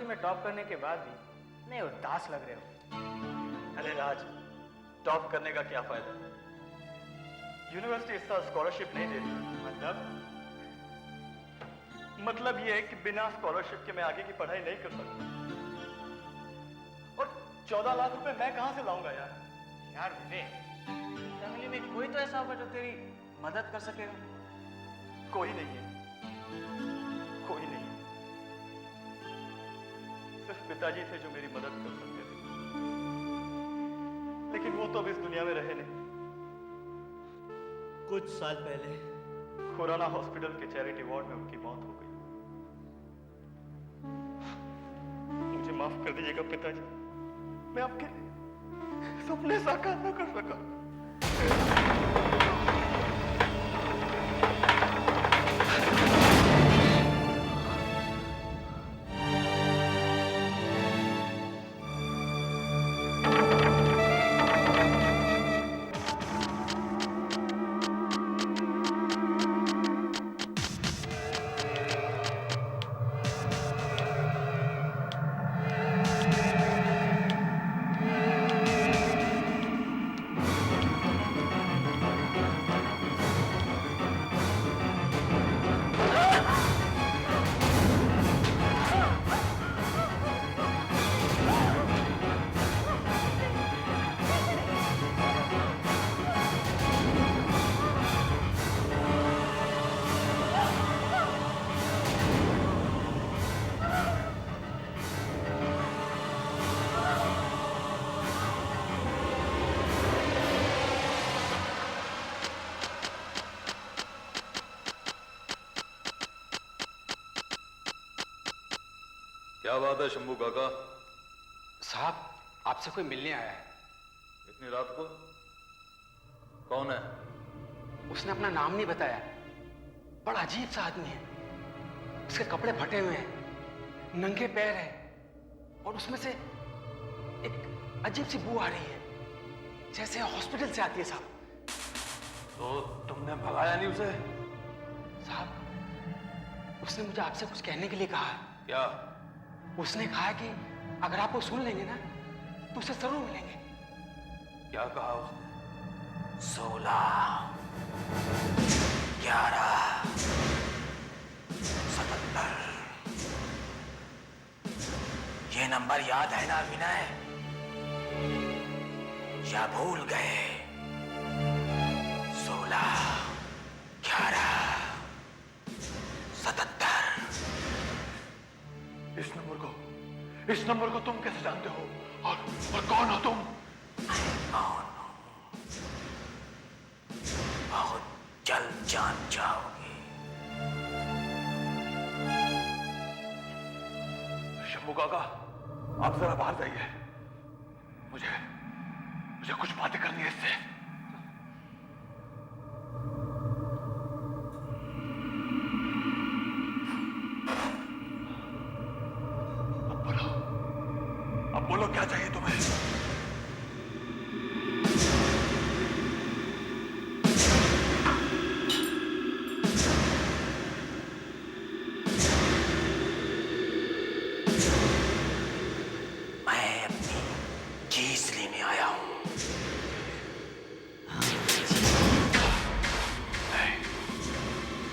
University में top करने के बाद भी नहीं उदास लग रहे हो। अरे राज, टॉप करने का क्या फायदा? यूनिवर्सिटी इस साल स्कॉलरशिप नहीं दे रही। मतलब ये है कि बिना स्कॉलरशिप के मैं आगे की पढ़ाई नहीं कर सकता। और 14 लाख रुपए मैं कहां से लाऊंगा यार? यार विवेक, फैमिली में कोई तो ऐसा होगा जो तेरी मदद कर सकेगा। कोई नहीं है, कोई नहीं है। सिर्फ पिताजी थे जो मेरी मदद कर सकते थे, लेकिन वो तो अब इस दुनिया में रहे नहीं। कुछ साल पहले खुराना हॉस्पिटल के चैरिटी वार्ड में उनकी मौत हो गई। मुझे माफ कर दीजिएगा पिताजी, मैं आपके सपने साकार न कर सका। क्या बात है शंभू काका? साहब, आपसे कोई मिलने आया है। इतनी रात को? कौन है? उसने अपना नाम नहीं बताया। बड़ा अजीब सा आदमी है। उसके कपड़े फटे हुए हैं, नंगे पैर है, और उसमें से एक अजीब सी बू आ रही है, जैसे हॉस्पिटल से आती है साहब। तो तुमने भगाया नहीं उसे? साहब, उसने मुझे आपसे कुछ कहने के लिए कहा है। क्या? उसने कहा कि अगर आप वो सुन लेंगे ना तो उसे जरूर मिलेंगे। क्या कहा उसने? 16, 11, 77। ये नंबर याद है ना विनय, या भूल गए? 16, 11, 77। इस नंबर को तुम कैसे जानते हो? और कौन हो तुम? कौन हूं? बहुत जल्द जान जाओगे। शंभू काका, आप जरा बाहर जाइए। मुझे कुछ बातें करनी है इससे। अब बोलो क्या चाहिए तुम्हें? मैं अपनी चीज लेने आया हूं।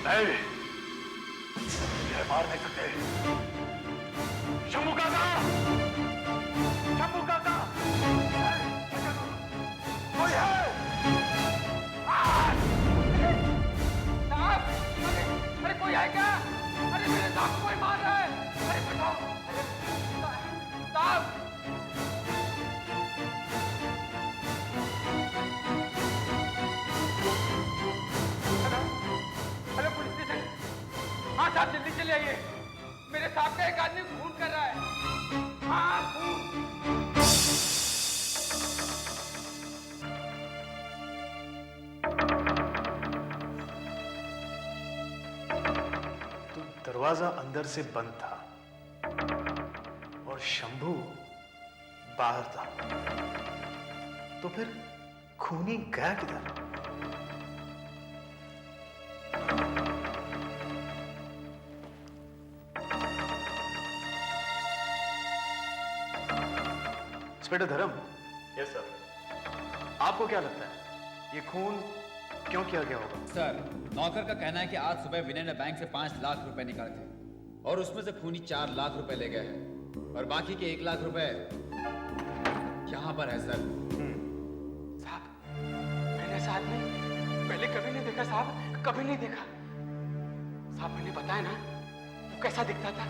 नहीं, ये मार नहीं सकते। शंभू काका! शंभू काका! कोई है? साहब, अरे कोई है क्या? अरे मेरे साहब को कोई मार रहा है। अरे बचाओ! साहब! Hello police station. हाँ साहब, जल्दी चले आइए। मेरे साहब का एक आदमी खून कर रहा है। हाँ, खून। तो दरवाजा अंदर से बंद था और शंभू बाहर था, तो फिर खूनी गया किधर? इंस्पेक्टर धर्म, यस सर। आपको क्या लगता है ये खून क्यों किया गया होगा? सर, नौकर का कहना है कि आज सुबह विनय ने बैंक से 5 लाख रुपए निकाले थे और उसमें से खूनी 4 लाख रुपए ले गए हैं और बाकी के 1 लाख रुपए यहाँ पर है सर। साहब, मैंने ऐसा आदमी पहले कभी नहीं देखा साहब, कभी नहीं देखा। साहब मैंने बताया ना वो कैसा दिखता था,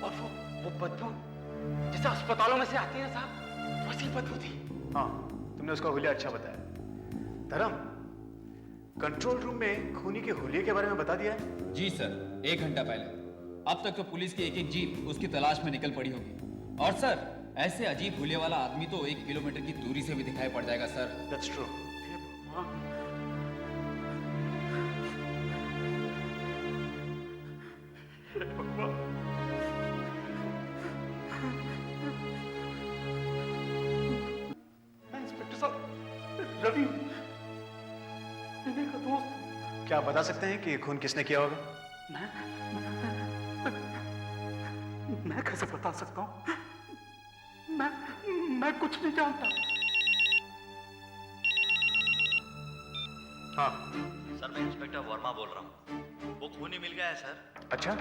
और वो बदबू जैसे अस्पतालों में से आती है ना साहब, वैसी बदबू थी। हाँ, तुमने उसका हुलिया अच्छा बताया। धर्म, कंट्रोल रूम में खूनी के हुलिये के बारे में बता दिया है? जी सर, 1 घंटा पहले। अब तक तो पुलिस की एक जीप उसकी तलाश में निकल पड़ी होगी। और सर, ऐसे अजीब हुलिये वाला आदमी तो 1 किलोमीटर की दूरी से भी दिखाई पड़ जाएगा सर। That's true. इंस्पेक्टर साहब, रवि विनय का दोस्त। क्या आप बता सकते हैं कि ये खून किसने किया होगा? मैं कैसे बता सकता हूँ? मैं कुछ नहीं जानता। हाँ, सर मैं इंस्पेक्टर वर्मा बोल रहा हूँ। वो खूनी मिल गया है सर। अच्छा,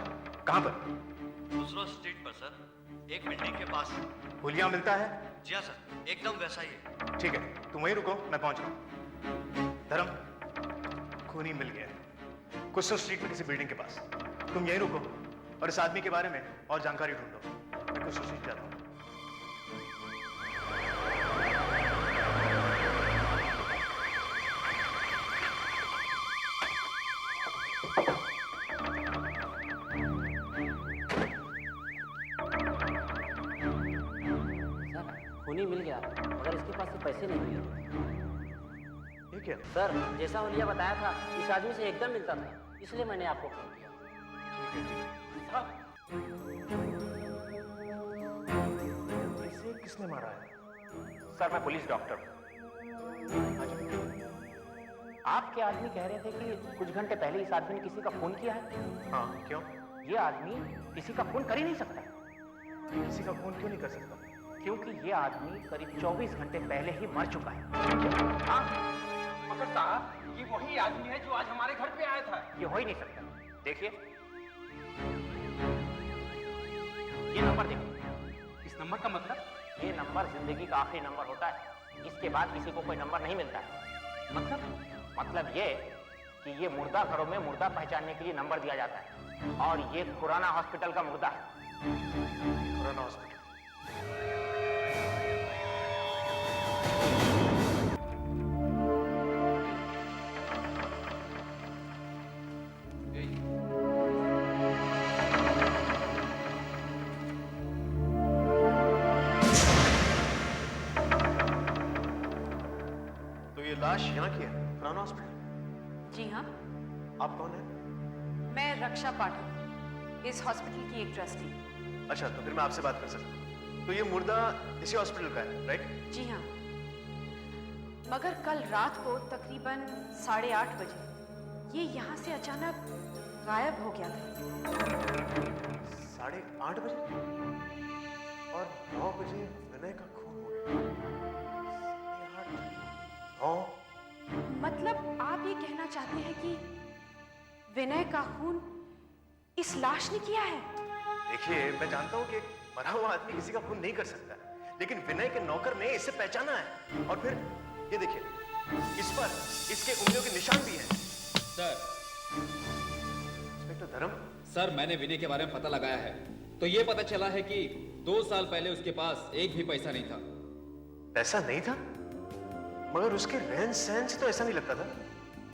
कहाँ पर? खुसरो स्ट्रीट पर सर, एक बिल्डिंग के पास। हुलिया मिलता है? जी हाँ सर, एकदम वैसा ही है। ठीक है, तुम वहीं रुको, मैं पहुंच रहा हूँ। धर्म, खूनी मिल गया है कुछ स्ट्रीट में किसी बिल्डिंग के पास। तुम यहीं रुको और इस आदमी के बारे में और जानकारी ढूंढो। मैं कुछ स्ट्रीट जाता हूँ। खूनी मिल गया मगर इसके पास से पैसे नहीं मिले। ये क्या? सर, जैसा हुलिया बताया था इस आदमी से एकदम मिलता था, इसलिए मैंने आपको फोन किया। इसे किसने मारा है? सर मैं पुलिस डॉक्टर हूँ। आपके आदमी कह रहे थे कि कुछ घंटे पहले इस आदमी ने किसी का खून किया है। हाँ, क्यों? ये आदमी किसी का खून कर ही नहीं सकता, ये किसी का खून क्यों नहीं कर सकता? क्योंकि ये आदमी करीब 24 घंटे पहले ही मर चुका है। हाँ, मगर साहब ये वही आदमी है जो आज हमारे घर पे आया था। ये हो ही नहीं सकता। देखिए ये नंबर देखिए। इस नंबर का मतलब? ये नंबर जिंदगी का आखिरी नंबर होता है। इसके बाद किसी को कोई नंबर नहीं मिलता है। मतलब ये कि ये मुर्दा घरों में मुर्दा पहचानने के लिए नंबर दिया जाता है, और ये खुराना हॉस्पिटल का मुर्दा है। खुराना हॉस्पिटल। तो ये लाश यहाँ की है, खुराना हॉस्पिटल? जी हाँ, आप कौन है? मैं रक्षा पाठक, इस हॉस्पिटल की एक ट्रस्टी। अच्छा, तो फिर मैं आपसे बात कर सकता हूँ। तो ये मुर्दा इसी हॉस्पिटल का है, राइट? जी हाँ, मगर कल रात को तकरीबन 8:30 बजे ये यहाँ से अचानक गायब हो गया था। 8:30 बजे और 9 बजे विनय का खून हो गया। 9? मतलब आप ये कहना चाहते हैं कि विनय का खून इस लाश ने किया है? देखिए, मैं जानता हूँ कि एक मरा हुआ आदमी किसी का खून नहीं कर सकता, लेकिन विनय के नौकर ने इसे पहचाना है। और फिर ये देखिए, इस पर इसके उंगलियों के निशान भी हैं। सर, इंस्पेक्टर धर्म, सर मैंने विनय के बारे में पता लगाया है, तो ये पता चला है कि 2 साल पहले उसके पास एक भी पैसा नहीं था। पैसा नहीं था? मगर उसके रहन सहन से तो ऐसा नहीं लगता था।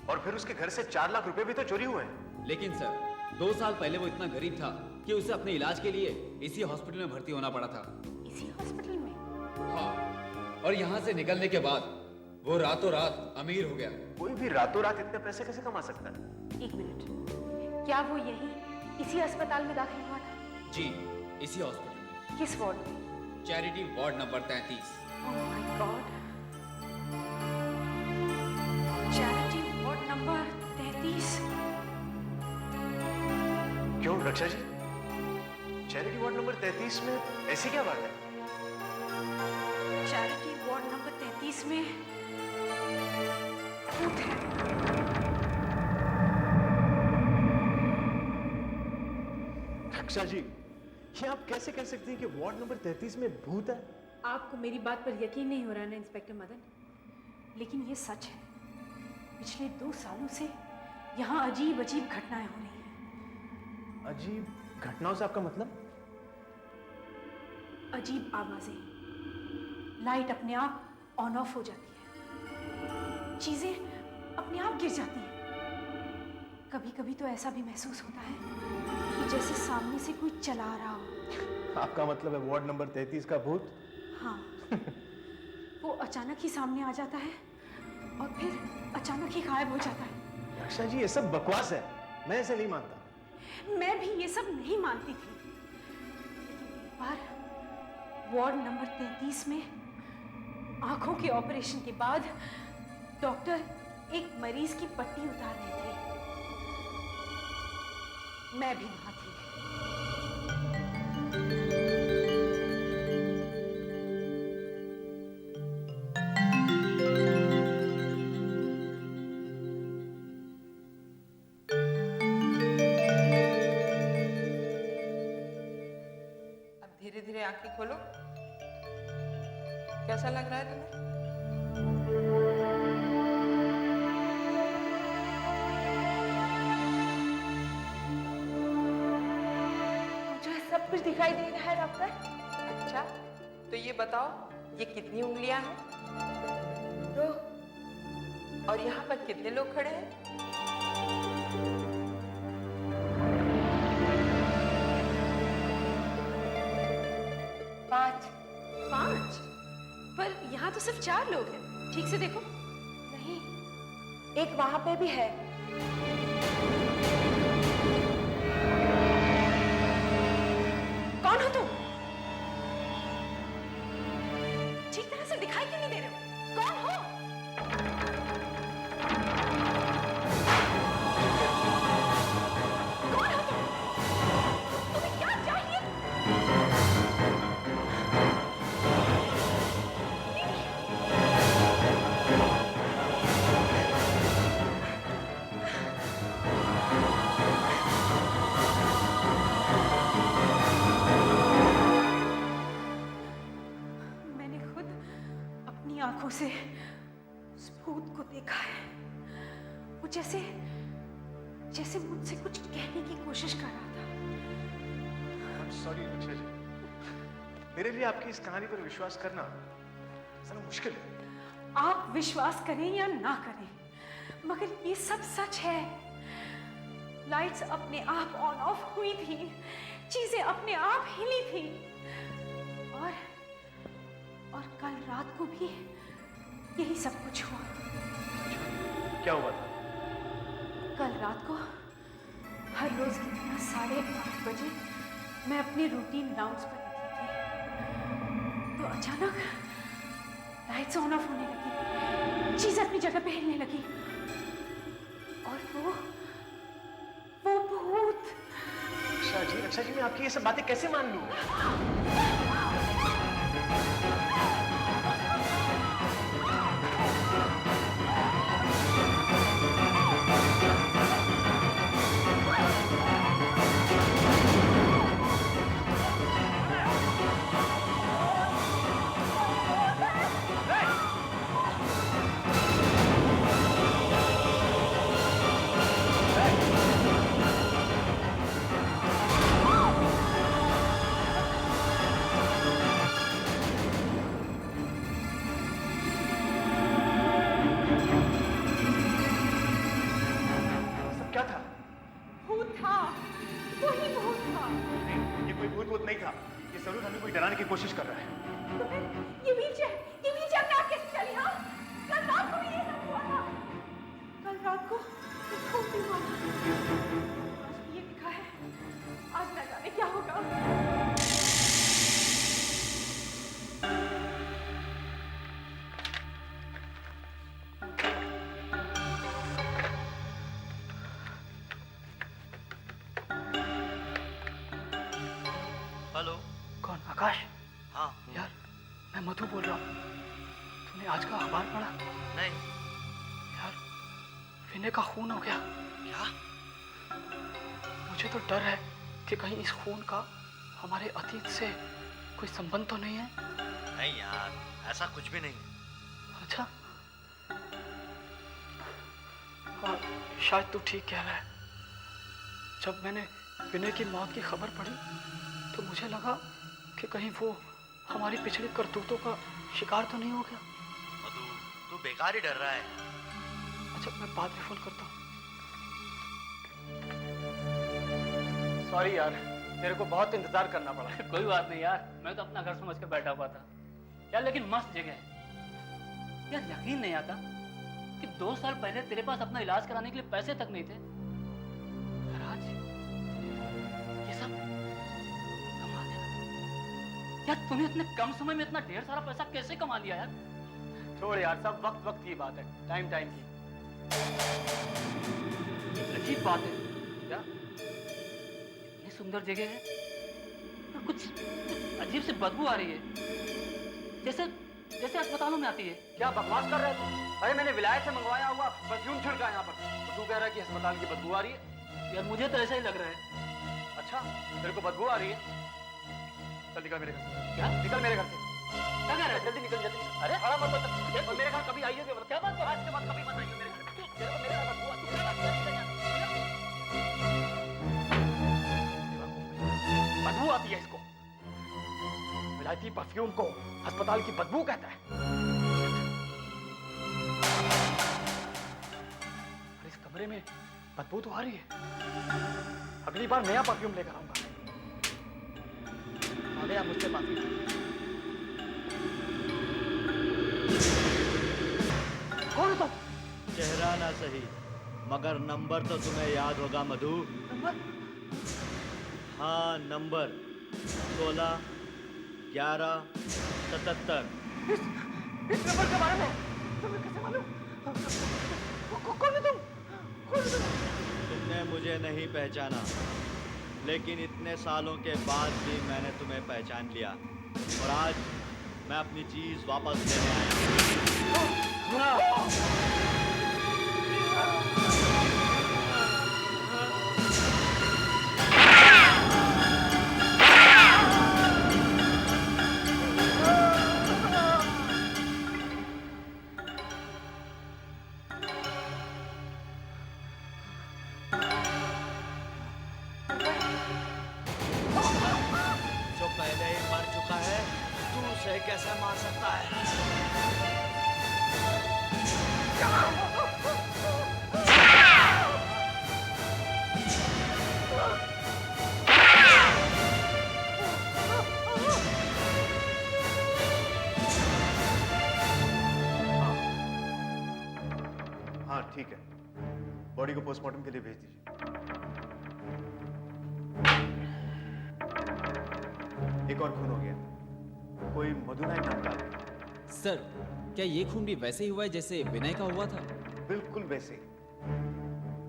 और फिर उसके घर से 4 लाख रुपए भी तो चोरी हुए हैं। लेकिन सर, 2 साल पहले वो इतना गरीब था कि उसे अपने इलाज के लिए इसी हॉस्पिटल में भर्ती होना पड़ा था। इसी हॉस्पिटल में? हाँ, और यहाँ से निकलने के बाद वो रातों रात अमीर हो गया। कोई भी रातों रात इतने पैसे कैसे कमा सकता है? 1 मिनट, क्या वो यही इसी अस्पताल में दाखिल हुआ था? जी, इसी हॉस्पिटल में। किस वार्ड में? Charity ward number 33। Oh my God, charity ward number 33। क्यों रक्षा जी, चैरिटी वार्ड नंबर 33 में ऐसी क्या बात है? इसमें भूत है। रक्षा जी, ये आप कैसे कह सकती हैं कि वार्ड नंबर 33 में भूत है? आपको मेरी बात पर यकीन नहीं हो रहा ना इंस्पेक्टर मदन, लेकिन ये सच है। पिछले 2 सालों से यहाँ अजीब अजीब घटनाएं हो रही हैं। अजीब घटनाओं से आपका मतलब? अजीब आवाजें, लाइट अपने आप ऑन ऑफ हो जाती है, चीजें अपने आप गिर जाती हैं। कभी कभी तो ऐसा भी महसूस होता है कि जैसे सामने से कोई चला रहा हो। आपका मतलब है वार्ड नंबर 33 का भूत? हाँ, वो अचानक ही सामने आ जाता है और फिर अचानक ही गायब हो जाता है। रक्षा जी, ये सब बकवास है, मैं ऐसे नहीं मानता। मैं भी ये सब नहीं मानती थी, लेकिन एक बार वार्ड नंबर 33 में आंखों के ऑपरेशन के बाद डॉक्टर एक मरीज की पट्टी उतार रहे थे। मैं भी वहां थी। अब धीरे धीरे आंखें खोलो। कैसा लग रहा है तुम्हें? मुझे सब कुछ दिखाई दे रहा है डॉक्टर। अच्छा, तो ये बताओ, ये कितनी उंगलियां हैं? 2। और यहाँ पर कितने लोग खड़े हैं? 5। 5? पर यहाँ तो सिर्फ 4 लोग हैं। ठीक से देखो। नहीं, एक वहां पे भी है। कौन हो तुम? ठीक तरह से दिखाई क्यों नहीं दे रहे हो? कौन हो? कौन हो तुम? तुम्हें क्या चाहिए? मैंने खुद अपनी आंखों से उस भूत को देखा है। वो जैसे जैसे मुझसे कुछ कहने की कोशिश कर रहा था। सॉरी रक्षा जी, मेरे लिए आपकी इस कहानी पर विश्वास करना जरा मुश्किल है। आप विश्वास करें या ना करें, मगर ये सब सच है। लाइट्स अपने आप ऑन ऑफ हुई थी, चीजें अपने आप हिली थी, और कल रात को भी यही सब कुछ हुआ। क्या हुआ था? कल रात को हर रोज की तरह 8:30 बजे मैं अपनी रूटीन राउंड्स पर निकली थी, तो अचानक लाइट्स ऑन ऑफ होने लगी, चीजें अपनी जगह पे हिलने लगी, और वो भूत। रक्षा जी, मैं आपकी ये सब बातें कैसे मान लूं? नहीं था, ये जरूर हमें कोई डराने की कोशिश कर रहा है। तो फिर ये व्हीलचेयर में आप कैसे चली? हाँ, कल रात को भी ये सब हुआ था। कल रात को एक खून भी हुआ था। आज भी ये दिखा है, आज न जाने क्या होगा। हेलो। कौन? आकाश? हाँ यार, मैं मधु बोल रहा हूँ। तुमने आज का अखबार पढ़ा? नहीं। यार विनय का खून हो गया। क्या? मुझे तो डर है कि कहीं इस खून का हमारे अतीत से कोई संबंध तो नहीं है। नहीं यार, ऐसा कुछ भी नहीं। अच्छा, हाँ, शायद तू ठीक कह रहा है। जब मैंने विनय की मौत की खबर पढ़ी तो मुझे लगा कि कहीं वो हमारी पिछली करतूतों का शिकार तो नहीं हो गया। मधु, तू बेकार ही डर रहा है। अच्छा, मैं बाद में फोन करता हूँ। सॉरी यार, तेरे को बहुत इंतजार करना पड़ा। कोई बात नहीं यार, मैं तो अपना घर समझ के बैठा हुआ था यार। लेकिन मस्त जगह है यार। यकीन नहीं आता कि 2 साल पहले तेरे पास अपना इलाज कराने के लिए पैसे तक नहीं थे, और आज ये सब कमा लिया यार। तूने इतने कम समय में इतना ढेर सारा पैसा कैसे कमा लिया यार? छोड़ यार, सब वक्त वक्त की बात है, टाइम टाइम की। अजीब बात है क्या? इतनी सुंदर जगह है और कुछ अजीब सी बदबू आ रही है, जैसे जैसे अस्पतालों में आती है। क्या बकवास कर रहे हो तुम? अरे मैंने विलायत से मंगवाया हुआ परफ्यूम छिड़का यहाँ पर, तो तू कह रहा है कि अस्पताल की बदबू आ रही है? यार मुझे तो ऐसा ही लग रहा है। अच्छा, तेरे को बदबू आ रही है? चल निकल मेरे घर से। क्या? निकल मेरे घर से। क्या कह रहा है? जल्दी निकल, जल्दी निकल। अरे बड़ा मत बता। और मेरे घर कभी आइए क्या? क्या बात? आज के बाद कभी मत आइए मेरे घर। तेरे को मेरे घर बदबू आती है। बदबू आती है इसको। विलायती परफ्यूम को अस्पताल की बदबू कहता है। और इस कमरे में बदबू तो आ रही है। अगली बार नया परफ्यूम लेकर आऊंगा। आ गया मुझसे बात। कौन हो तुम? चेहरा ना सही, मगर नंबर तो तुम्हें याद होगा मधु। नंबर? हाँ, नंबर 16 11 77। इस नंबर के बारे में तुम्हें कैसे मालूम? कौन है तुम? कौन है तुम? तुमने मुझे नहीं पहचाना, लेकिन इतने सालों के बाद भी मैंने तुम्हें पहचान लिया, और आज मैं अपनी चीज वापस लेने आया हूँ। जो पहले ही मर चुका है, तू उसे कैसे मार सकता है? हाँ ठीक है, बॉडी को पोस्टमार्टम के लिए भेज दीजिए। एक और खून हो गया, कोई मधु नायक नाम का आदमी। सर, क्या ये खून भी वैसे ही हुआ है जैसे विनय का हुआ था? बिल्कुल वैसे,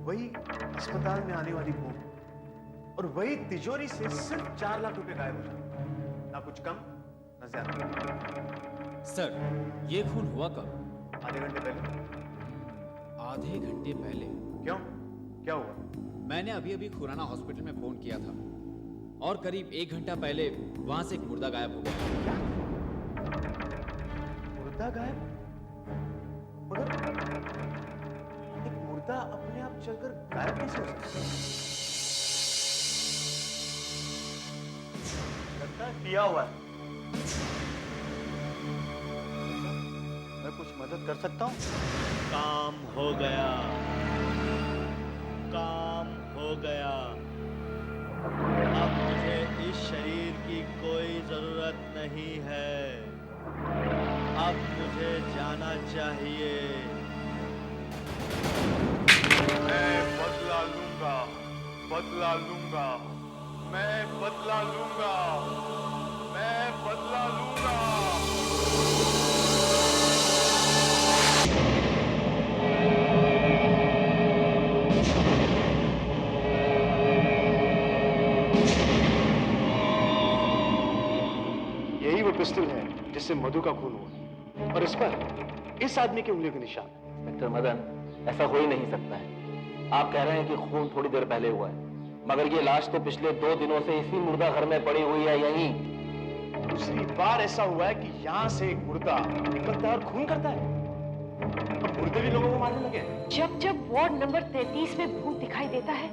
वही अस्पताल में आने वाली बू और वही तिजोरी से सिर्फ 4 लाख रुपए गायब हो जाए, ना कुछ कम ना ज्यादा। सर, ये खून हुआ कब? आधे घंटे पहले। आधे घंटे पहले? क्यों, क्या हुआ? मैंने अभी अभी खुराना हॉस्पिटल में फोन किया था और करीब 1 घंटा पहले वहां से एक मुर्दा गायब हो गया। मुर्दा गायब? मगर एक मुर्दा अपने आप चलकर गायब कैसे हो सकता है? लगता है पिया हुआ है। मैं कुछ मदद कर सकता हूँ? काम हो गया, काम हो गया। अब मुझे इस शरीर की कोई जरूरत नहीं है। अब मुझे जाना चाहिए। मैं बदला लूंगा, बदला लूंगा, मैं बदला लूंगा, मैं बदला लूंगा। यही वो पिस्टल है जिससे मधु का खून हुआ। और इस पर इस आदमी की उंगलियों के निशान है। मिस्टर मदन, ऐसा हो ही नहीं सकता है। आप कह रहे हैं कि खून थोड़ी देर पहले हुआ है, मगर ये लाश तो पिछले 2 दिनों से इसी मुर्दा घर में पड़ी हुई है यहीं। दूसरी बार ऐसा हुआ है कि यहां से एक मुर्दा निकलता है और खून करता है। अब मुर्दे भी लोगों को मारने लगे हैं। जब जब वार्ड नंबर 33 में भूत दिखाई देता है,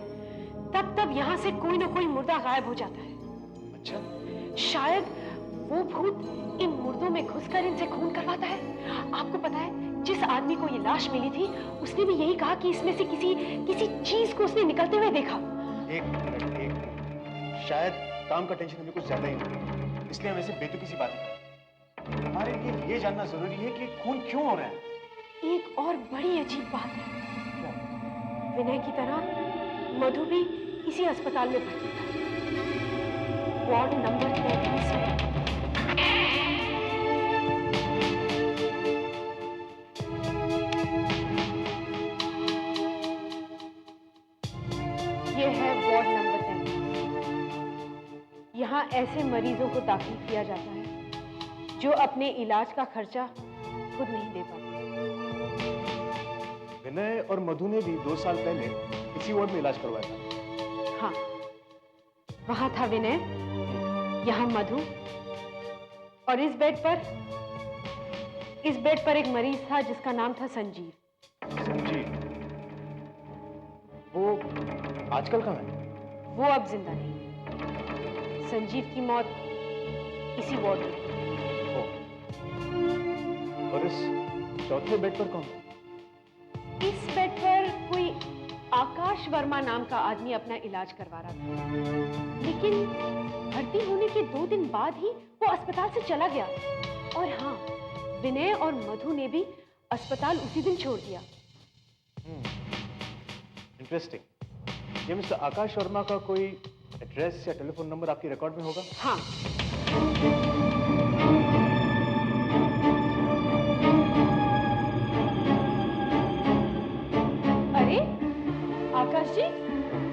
तब तब यहाँ से कोई ना कोई मुर्दा गायब हो जाता है। अच्छा, शायद वो भूत इन मुर्दों में घुसकर इनसे खून करवाता है। आपको पता है, जिस आदमी को ये लाश मिली थी, उसने भी यही कहा कि इसमें से किसी चीज को उसने निकलते हुए देखा। एक मिनट, शायद काम का टेंशन हमें कुछ ज्यादा ही हो, इसलिए हम ऐसे बेतुकी सी बातें करते हैं। हमारे लिए ये जानना जरूरी है कि खून क्यों हो रहा है। एक और बड़ी अजीब बात है, विनय की तरह मधु भी इसी अस्पताल में भर्ती था, वार्ड नंबर 33 में। ये है वार्ड नंबर 33। यहाँ ऐसे मरीजों को दाखिल किया जाता है जो अपने इलाज का खर्चा खुद नहीं दे पाते। विनय और मधु ने भी 2 साल पहले इसी वार्ड में इलाज करवाया था। हाँ, वहां था विनय, यहाँ मधु, और इस बेड पर एक मरीज था जिसका नाम था संजीव। संजीव? वो आजकल कहाँ है? वो अब जिंदा नहीं। संजीव की मौत इसी वार्ड में। और इस चौथे बेड पर कौन? इस बेड पर कोई आकाश वर्मा नाम का आदमी अपना इलाज करवा रहा था, लेकिन भर्ती होने के 2 दिन बाद ही वो अस्पताल से चला गया। और हाँ, विनय और मधु ने भी अस्पताल उसी दिन छोड़ दिया। इंटरेस्टिंग। ये मिस्टर आकाश वर्मा का कोई एड्रेस या टेलीफोन नंबर आपके रिकॉर्ड में होगा? हाँ। अरे आकाश जी,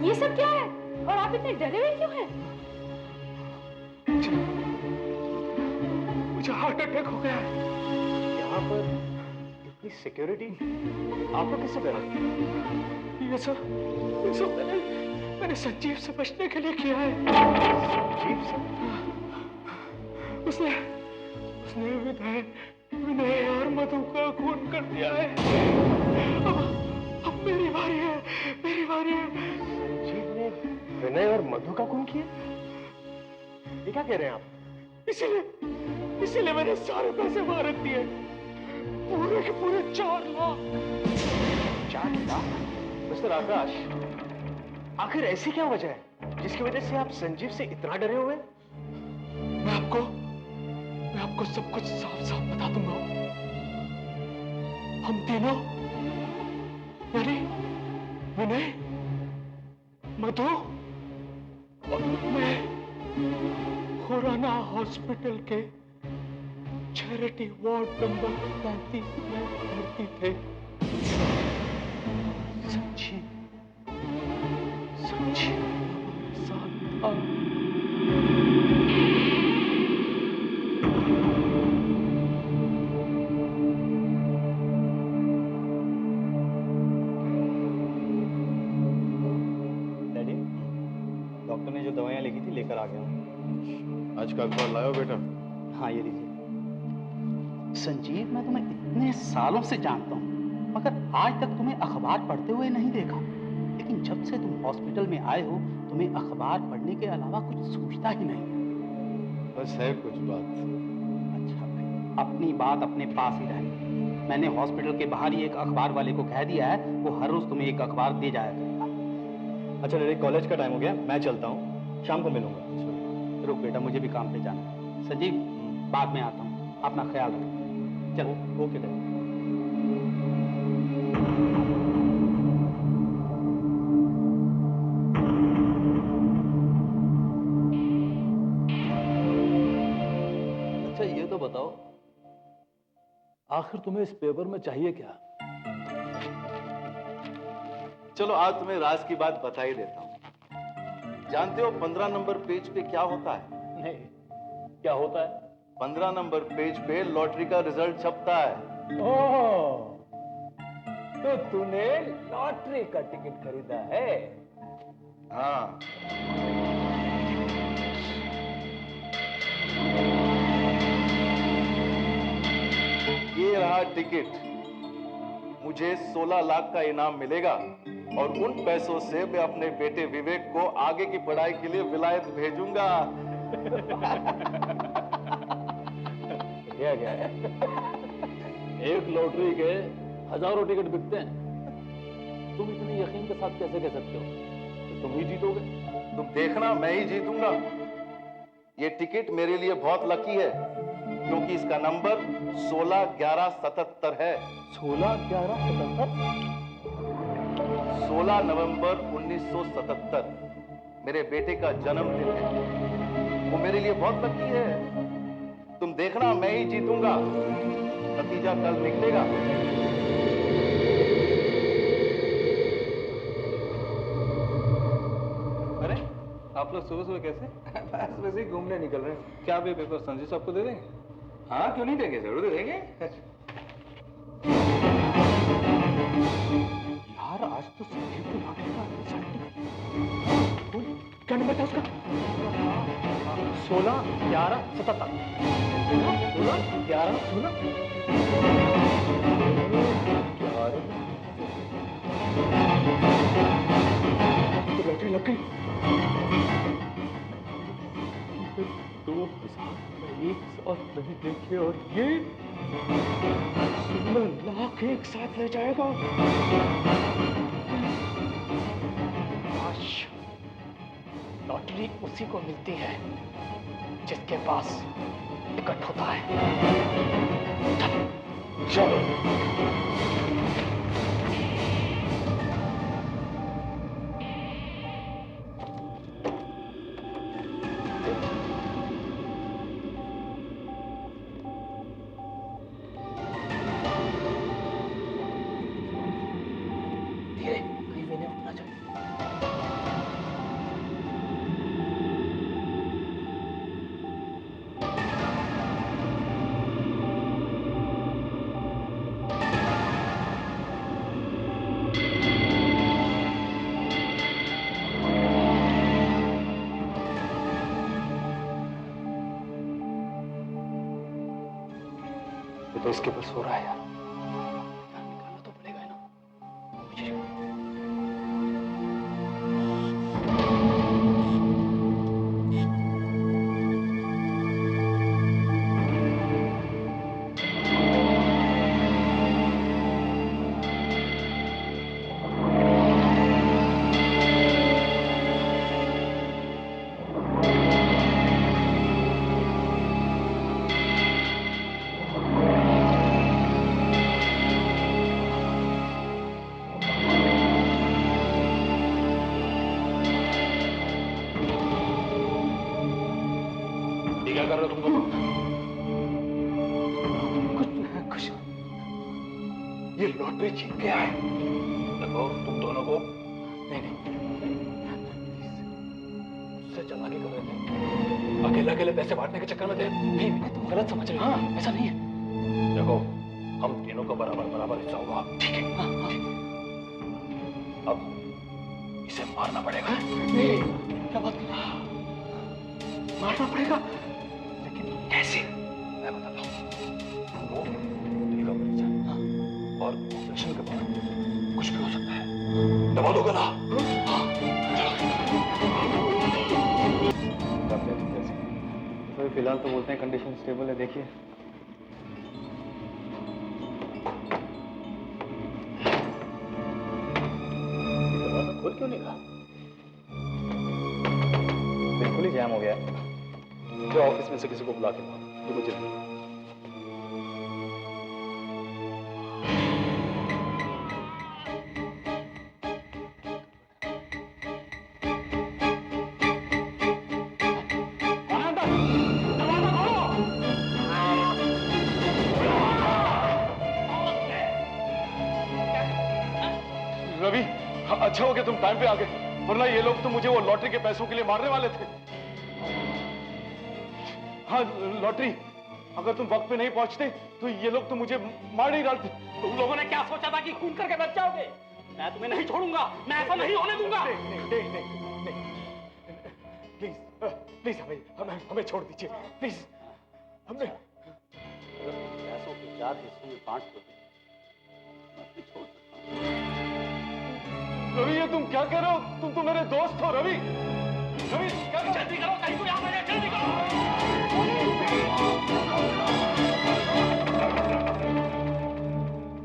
ये सब क्या है और आप इतने डरे हुए क्यों हैं? मुझे हार्ट अटैक हो गया है। यहाँ पर इतनी सिक्योरिटी आपको किससे करा? ये सब मैंने संजीव से बचने के लिए किया है। संजीव से? उसने विनय और मधु का खून कर दिया है। अब मेरी बारी है। संजीव ने विनय और मधु का खून किया? ये क्या कह रहे हैं आप? इसीलिए मैंने सारे पैसे वहां रख दिए, पूरे के पूरे 4 लाख। 4 लाख? मिस्टर आकाश, आखिर ऐसी क्या वजह है जिसकी वजह से आप संजीव से इतना डरे हुए? मैं आपको सब कुछ साफ साफ बता दूंगा। हम तीनों, यानी विनय, मधु और मैं, खुराना हॉस्पिटल के चैरिटी वार्ड नंबर 35 में भर्ती थे। संजीव साथ था। डैडी, डॉक्टर ने जो दवाइयाँ लिखी थी लेकर आ गया हूँ। आज का अखबार लाओ बेटा। हाँ, ये लीजिए। संजीव, मैं तुम्हें इतने सालों से जानता हूँ, मगर आज तक तुम्हें अखबार पढ़ते हुए नहीं देखा। लेकिन जब से तुम हॉस्पिटल में आए हो, तुम्हें अखबार पढ़ने के अलावा कुछ सूझता ही नहीं। बस है कुछ बात। अच्छा भाई, अपनी बात अपने पास ही रहे। मैंने हॉस्पिटल के बाहर ही एक अखबार वाले को कह दिया है, वो हर रोज तुम्हें एक अखबार दे जाया करेगा। अच्छा डैडी, कॉलेज का टाइम हो गया, मैं चलता हूँ, शाम को मिलूंगा। रुक बेटा, मुझे भी काम पे जाना है। संजीव, बाद में आता हूँ, अपना ख्याल रखो। चलो। Okay daddy. अच्छा ये तो बताओ, आखिर तुम्हें इस पेपर में चाहिए क्या? चलो आज तुम्हें राज की बात बता ही देता हूं। जानते हो 15 नंबर पेज पे क्या होता है? नहीं, क्या होता है? 15 नंबर पेज पे लॉटरी का रिजल्ट छपता है। ओह, तो तूने लॉटरी का टिकट खरीदा है? हाँ। ये रहा टिकट। मुझे 16 लाख का इनाम मिलेगा और उन पैसों से मैं अपने बेटे विवेक को आगे की पढ़ाई के लिए विलायत भेजूंगा। क्या क्या है? एक लॉटरी के हजारों टिकट बिकते हैं। तुम इतने यकीन के साथ कैसे कह सकते हो कि तुम ही जीतोगे? तुम देखना, मैं ही जीतूंगा। ये टिकट मेरे लिए बहुत लकी है क्योंकि इसका नंबर 161177 है। 161177? 16 नवंबर 1977 मेरे बेटे का जन्मदिन है। वो मेरे लिए बहुत लकी है। तुम देखना, मैं ही जीतूंगा। नतीजा कल निकलेगा। अरे आप लोग सुबह सुबह कैसे? बस वैसे ही घूमने निकल रहे हैं। क्या वे पेपर संजय साहब को दे देंगे? हाँ क्यों नहीं देंगे, जरूर देंगे। यार आज तो संजीव को लॉटरी का रिजल्ट निकला। क्या नंबर था उसका? 161177। 1611 तो लॉटरी लग गई। 2001 नहीं देखे और ये 16 लाख एक साथ ले जाएगा। आज लॉटरी उसी को मिलती है जिसके पास टिकट होता है। चलो तो इसके बस हो रहा है यार। निकालना तो पड़ेगा ना मुझे। क्या कर रहे हो तुम? कुछ ये लॉटरी जीत गया है। देखो तुम दोनों को नहीं उससे चालाकी कर रहे थे। अकेले अकेले पैसे बांटने के चक्कर में थे। नहीं मैंने तुम गलत समझ रहे हो। हाँ ऐसा नहीं है। देखो हम तीनों को बराबर बराबर हिस्सा होगा। ठीक है। हाँ हाँ। अब इसे मारना पड़ेगा। नहीं क्या बात कर रहा? मारना पड़ेगा कैसे? मैं बताता हूँ। वो दिल का मरीज है और ऑपरेशन के बाद कुछ भी हो सकता है। दबा दो गला। हाँ तो फिलहाल तो बोलते हैं कंडीशन स्टेबल है। देखिए दरवाजा खोल क्यों नहीं रहा? बिल्कुल ही जैम हो गया है। जो ऑफिस में से किसी को बुला के जो मुझे रवि, अच्छा हो गया तुम टाइम पे आ गए, वरना ये लोग तो मुझे वो लॉटरी के पैसों के लिए मारने वाले थे। हाँ लॉटरी अगर तुम वक्त पे नहीं पहुंचते तो ये लोग तो मुझे मार ही डालते। तुम लोगों ने क्या सोचा था कि खून करके बच जाओगे? मैं तुम्हें नहीं छोड़ूंगा, मैं ऐसा नहीं होने दूंगा। प्लीज प्लीज हमें छोड़ दीजिए प्लीज। हमें पैसों के 4 हिस्सों में बांट दो, मैं भी छोड़ सकता हूं। रवि, ये तुम क्या कह रहे हो? तुम तो मेरे दोस्त हो रवि। रवि क्या जल्दी करो, कहीं कोई आ जाए, जल्दी करो।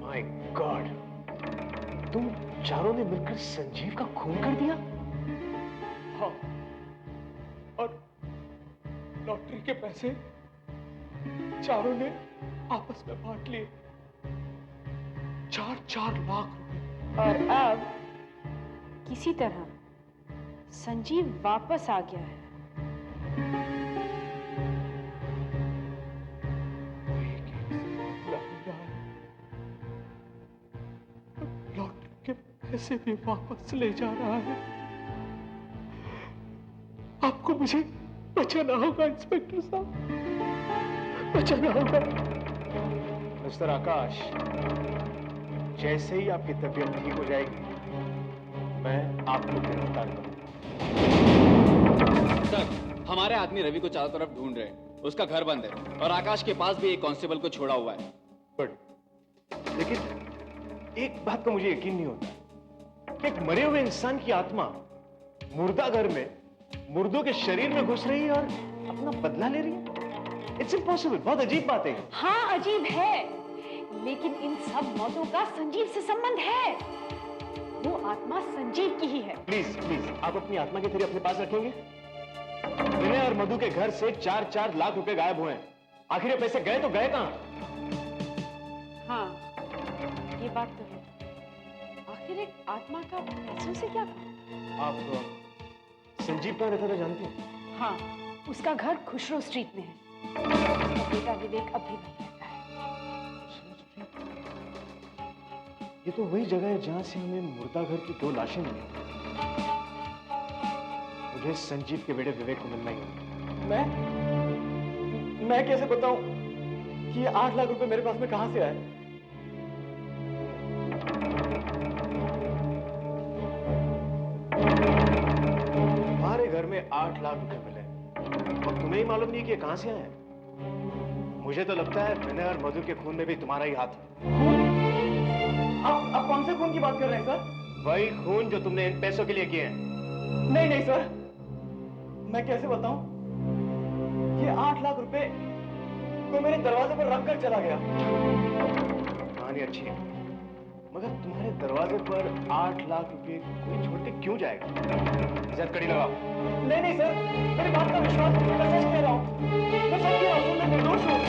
माय गॉड, तुम चारों ने मिलकर संजीव का खून कर दिया? हाँ, और लॉटरी के पैसे चारों ने आपस में बांट लिए, 4-4 लाख रुपए। और अब किसी तरह संजीव वापस आ गया है। लॉटरी के पैसे भी वापस ले जा रहा है। आपको मुझे बचाना होगा इंस्पेक्टर साहब, बचाना होगा। मिस्टर आकाश, जैसे ही आपकी तबीयत ठीक हो जाएगी मैं आपको गिरफ्तार करूंगा। सर, हमारे आदमी रवि को चारों तरफ ढूंढ रहे हैं। उसका घर बंद है और आकाश के पास भी एक कांस्टेबल को छोड़ा हुआ है। गुड, लेकिन एक बात का मुझे यकीन नहीं होता कि एक मरे हुए इंसान की आत्मा मुर्दा घर में मुर्दों के शरीर में घुस रही है और अपना बदला ले रही है। It's impossible. बहुत अजीब बात है। हाँ, अजीब है, लेकिन इन सब मौतों का संजीव से संबंध है। वो आत्मा संजीव की ही है। प्लीज प्लीज, आप अपनी आत्मा की थेरी अपने पास रखेंगे? विनय और मधु के घर से 4-4 लाख रुपए गायब हुए हैं। आखिर ये पैसे गए तो गए कहां? हाँ, ये बात तो है। आखिर एक आत्मा का पैसों से क्या काम? आप संजीव कहाँ रहता था जानते हैं? हाँ, उसका घर खुशरो स्ट्रीट में है। उसका बेटा विवेक अभी वहीं रहता है। ये तो वही जगह है जहां से हमें मुर्दा घर की 2 लाशें मिली। मुझे संजीव के बेटे विवेक को मिलना ही होगा। मैं कैसे बताऊं कि ये 8 लाख रुपए मेरे पास में कहां से आए? हमारे घर में 8 लाख रुपए मिले और तुम्हें ही मालूम नहीं कि ये कहां से आए? मुझे तो लगता है विनय और मधु के खून में भी तुम्हारा ही हाथ है। आप कौन से खून की बात कर रहे हैं सर? वही खून जो तुमने इन पैसों के लिए किए हैं। नहीं सर, मैं कैसे बताऊं? ये 8 लाख रुपए कोई मेरे दरवाजे पर रख कर चला गया। कहानी अच्छी है, मगर तुम्हारे दरवाजे पर 8 लाख रुपए कोई छोड़ के क्यों जाएगा? इज्जत कड़ी लगाओ। नहीं सर, मेरी बात का विश्वास कीजिए, मैं सच कह रहा हूं, मैं सच कह रहा हूं, मैं निर्दोष हूं।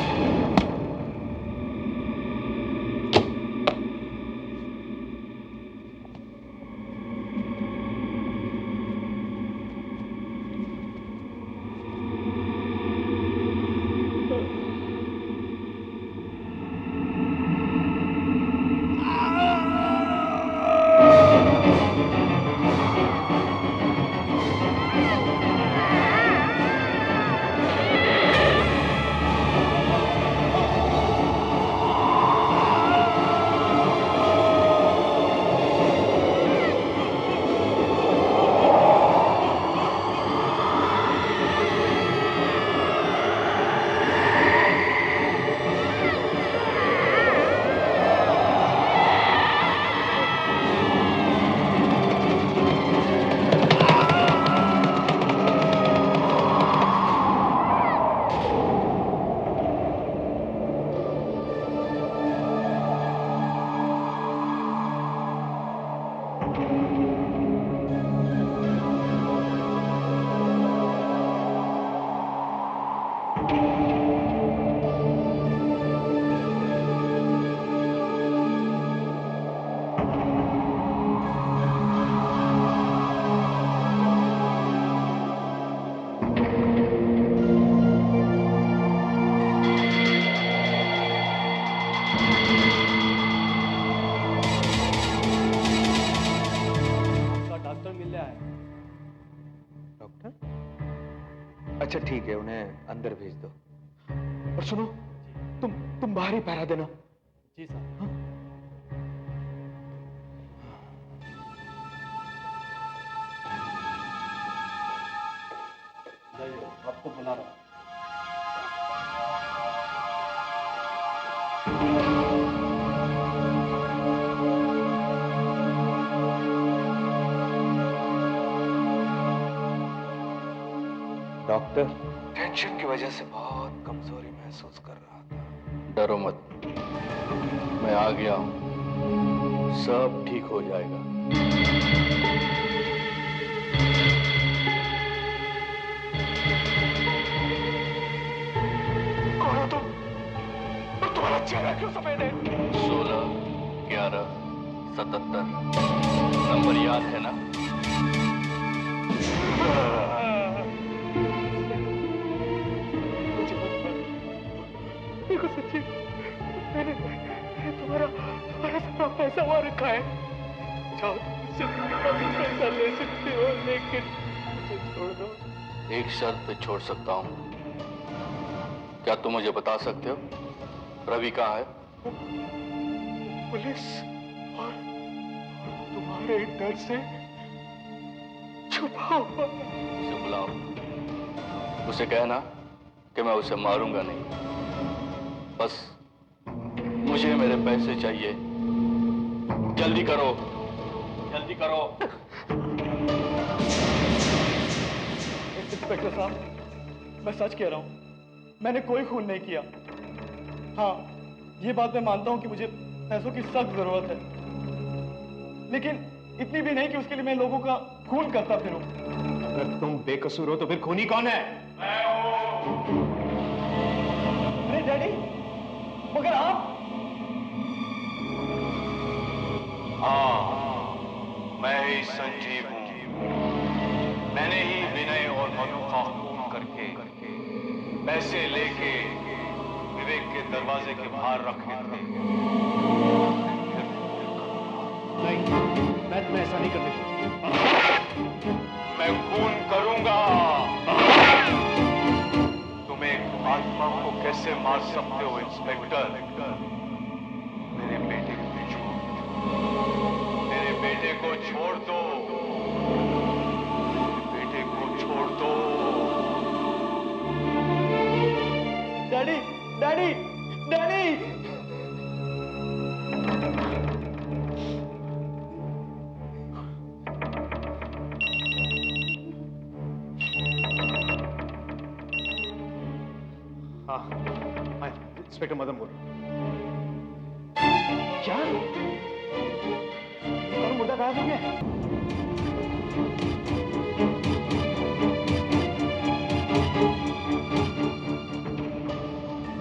अच्छा ठीक है, उन्हें अंदर भेज दो। और सुनो, तुम बाहर ही पहरा देना। जी साहब। आपको बुला रहा हूं। डॉक्टर, टेंशन की वजह से बहुत कमजोरी महसूस कर रहा था। डरो मत, मैं आ गया हूं, सब ठीक हो जाएगा। कौन हो तुम? और तुम्हारा चेहरा क्यों सफेद है? 16, 11, 77 नंबर याद है ना? देखो सच्ची, मैंने तुम्हारा सारा पैसा वहां रखा है। जाओ, मुझसे पैसा ले सकते हो, लेकिन मुझे छोड़ दो। एक शर्त पे छोड़ सकता हूं। क्या तुम मुझे बता सकते हो रवि कहाँ है? पुलिस और तुम्हारे डर से छुपा हुआ। उसे बुलाओ, उसे कहना कि मैं उसे मारूंगा नहीं, बस मुझे मेरे पैसे चाहिए। जल्दी करो, जल्दी करो। इंस्पेक्टर साहब, मैं सच कह रहा हूं, मैंने कोई खून नहीं किया। हाँ, ये बात मैं मानता हूं कि मुझे पैसों की सख्त जरूरत है, लेकिन इतनी भी नहीं कि उसके लिए मैं लोगों का खून करता फिरूं। अगर तुम बेकसूर हो तो फिर खूनी कौन है? अरे डैडी, मगर आप? हाँ, मैं ही संजीव हूँ। मैंने ही विनय और मधु का खून करके पैसे लेके विवेक के दरवाजे के बाहर रखे थे। नहीं, मैं तुम्हें ऐसा नहीं करने दूंगा। मैं खून करूंगा। तुम एक आत्मा को कैसे मार सकते हो इंस्पेक्टर? मेरे बेटे को छोड़ दो। मेरे बेटे को छोड़ दो। मेरे बेटे को छोड़ दो। Daddy, daddy, daddy! हाँ, इंस्पेक्टर मदन बोल रहा हूं। क्या? और मुर्दा गायब हो गया?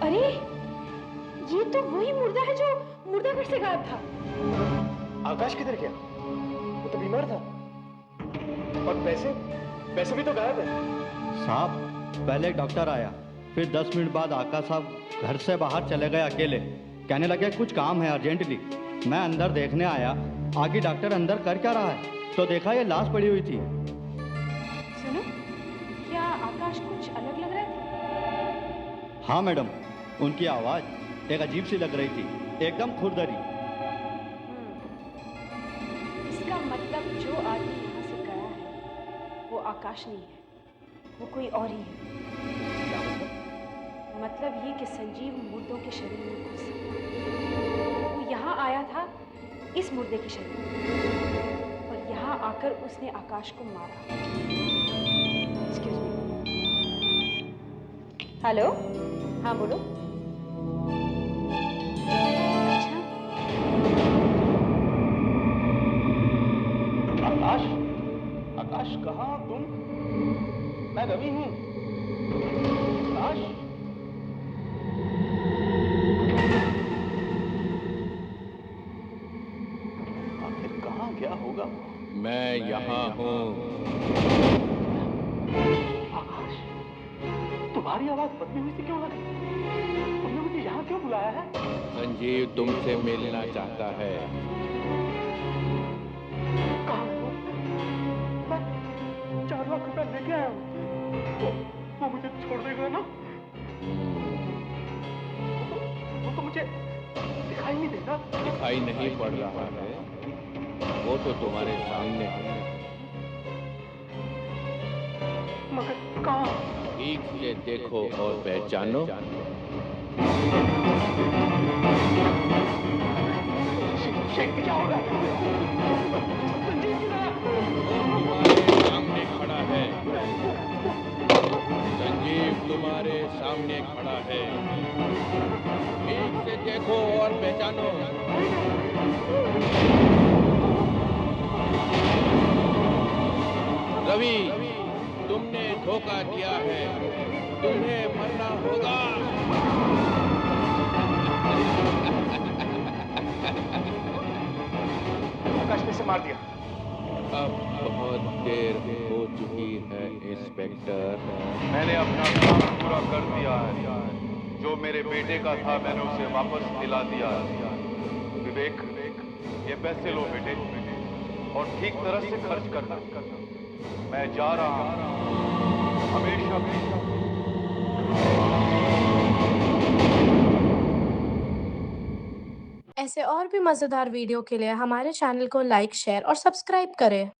अरे, ये तो वही मुर्दा है जो मुर्दा घर से गायब था। आकाश किधर गया? वो तो बीमार था। और पैसे भी तो गायब है। साहब, पहले एक डॉक्टर आया, फिर 10 मिनट बाद आकाश साहब घर से बाहर चले गए अकेले। कहने लगे कुछ काम है अर्जेंटली। मैं अंदर देखने आया, आगे डॉक्टर अंदर कर क्या रहा है, तो देखा ये लाश पड़ी हुई थी। सुनो, क्या आकाश कुछ अलग लग रहा था? हाँ मैडम, उनकी आवाज एक अजीब सी लग रही थी, एकदम खुरदरी। इसका मतलब जो आदमी यहाँ से गया है वो आकाश नहीं है, वो कोई और ही है। मतलब ये कि संजीव मुर्दों के शरीर में घुस सकता। वो यहाँ आया था इस मुर्दे के शरीर में, और यहाँ आकर उसने आकाश को मारा। Excuse me. हेलो, हाँ बोलो। अच्छा, आकाश, आकाश कहाँ तुम? मैं रवि हूँ। आकाश, आखिर कहाँ गया होगा? मैं यहाँ हूँ। आकाश, तुम्हारी आवाज बदली हुई सी क्यों लगी? तुमने मुझे यहाँ क्यों बुलाया है? संजीव तुमसे मिलना चाहता है। कहाँ है वो? मैं 4 लाख रुपया लेके आया हूँ। वो मुझे छोड़ देगा ना? तो मुझे दिखाई नहीं देता। दिखाई नहीं पड़ रहा है, वो तो तुम्हारे सामने है। मगर कहाँ? ठीक से देखो और पहचानो। क्या हो रहा है? तुम्हारे सामने खड़ा है, संजीव तुम्हारे सामने खड़ा है। ठीक से देखो और पहचानो। रवि, तुमने धोखा दिया है, तुम्हें मरना होगा। आकाश ने इसे मार दिया। अब बहुत देर हो चुकी है इंस्पेक्टर। मैंने अपना काम पूरा कर दिया है। जो मेरे बेटे का था मैंने उसे वापस दिला दिया है। विवेक, ये पैसे लो बेटे और ठीक तरह से खर्च करना। मैं जा रहा हूं, हमेशा के लिए। ऐसे और भी मज़ेदार वीडियो के लिए हमारे चैनल को लाइक, शेयर और सब्सक्राइब करें।